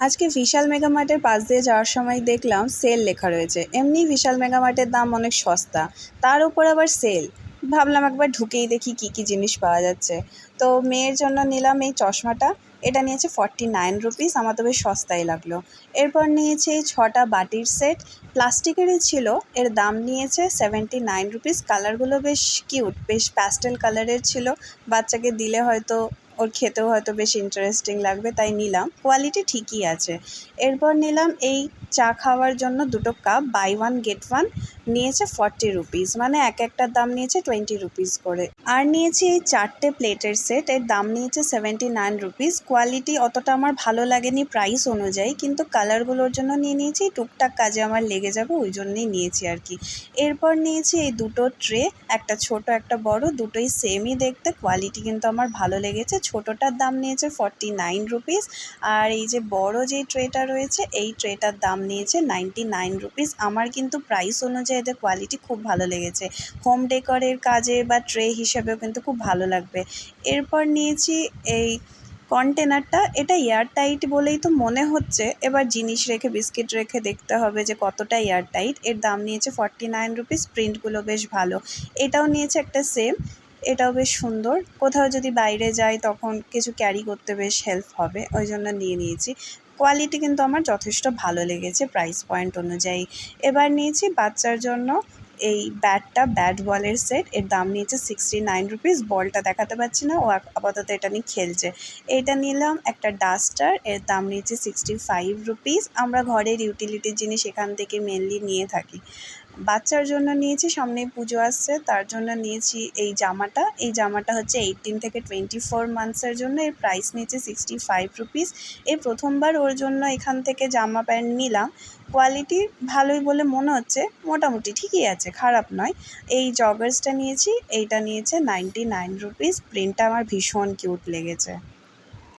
আজকে বিশাল মেগা মার্টের পাশ দিয়ে যাওয়ার সময় দেখলাম সেল লেখা রয়েছে। এমনি বিশাল মেগা মার্টের দাম অনেক সস্তা, তার উপর আবার সেল। ভাবলাম একবার ঢুকেই দেখি কি কি জিনিস পাওয়া যাচ্ছে। তো মেয়ের জন্য নিলাম এই চশমাটা। এটা নিয়েছে 49 রুপিস, আমার তো বেশ সস্তাই লাগলো। এরপর নিয়েছে এই 6টা বাটির সেট, প্লাস্টিকেরই ছিল। এর দাম নিয়েছে 79 রুপিস। কালারগুলো বেশ কিউট, বেশ প্যাস্টেল কালারের ছিল। বাচ্চাকে দিলে হয়তো ওর খেতেও হয়তো বেশ ইন্টারেস্টিং লাগবে, তাই নিলাম। কোয়ালিটি ঠিকই আছে। এরপর নিলাম এই চা খাওয়ার জন্য 2টো cup, buy one get one, নিয়েছে 40 রুপিস, মানে একটার দাম নিয়েছে 20 রুপিস করে। আর নিয়েছি এই 4টে প্লেটের সেট, এর দাম নিয়েছে 79 রুপিস। কোয়ালিটি অতটা আমার ভালো লাগেনি প্রাইস অনুযায়ী, কিন্তু কালারগুলোর জন্য নিয়ে নিয়েছি, টুকটাক কাজে আমার লেগে যাবে ওই জন্যেই নিয়েছি আর কি। এরপর নিয়েছি এই 2টো ট্রে, একটা ছোট একটা বড়, দুটোই সেমই দেখতে। কোয়ালিটি কিন্তু আমার ভালো লেগেছে। ছোটোটার দাম নিয়েছে 49 রুপিস, আর এই যে বড় যেই ট্রেটা রয়েছে এই ট্রেটার দাম নিয়েছে 99 রুপিস। আমার কিন্তু প্রাইস অনুযায়ী এদের কোয়ালিটি খুব ভালো লেগেছে। হোম ডেকরের কাজে বা ট্রে হিসেবেও কিন্তু খুব ভালো লাগবে। এরপর নিয়েছি এই কন্টেনারটা। এটা এয়ার টাইট বলেই তো মনে হচ্ছে, এবার জিনিস রেখে বিস্কিট রেখে দেখতে হবে যে কতটা এয়ার টাইট। এর দাম নিয়েছে 49 রুপিস। প্রিন্টগুলো বেশ ভালো। এটাও নিয়েছে একটা সেম, এটাও বেশ সুন্দর। কোথাও যদি বাইরে যাই তখন কিছু ক্যারি করতে বেশ হেল্প হবে, ওই জন্য নিয়ে নিয়েছি। কোয়ালিটি কিন্তু আমার যথেষ্ট ভালো লেগেছে প্রাইস পয়েন্ট অনুযায়ী। এবার নিয়েছি বাচ্চার জন্য এই ব্যাট বলের সেট, এর দাম নিয়েছে 69 রুপিস। বলটা দেখাতে পারছি না, ও আপাতত এটা নিয়ে খেলছে। এইটা নিলাম একটা ডাস্টার, এর দাম নিয়েছে 65 রুপিস। আমরা ঘরের ইউটিলিটির জিনিস এখান থেকে মেনলি নিয়ে থাকি। বাচ্চার জন্য নিয়েছি, সামনেই পুজো আসছে, তার জন্য নিয়েছি এই জামাটা। এই জামাটা হচ্ছে 18 থেকে 24 মান্থসের জন্য। এর প্রাইস নিয়েছে 65 রুপিস। এই প্রথমবার ওর জন্য এখান থেকে জামা প্যান্ট নিলাম। কোয়ালিটি ভালোই বলে মনে হচ্ছে, মোটামুটি ঠিকই আছে, খারাপ নয়। এই জগার্সটা নিয়েছি, এইটা নিয়েছে 99 রুপিস। প্রিন্টটা আমার ভীষণ কিউট লেগেছে।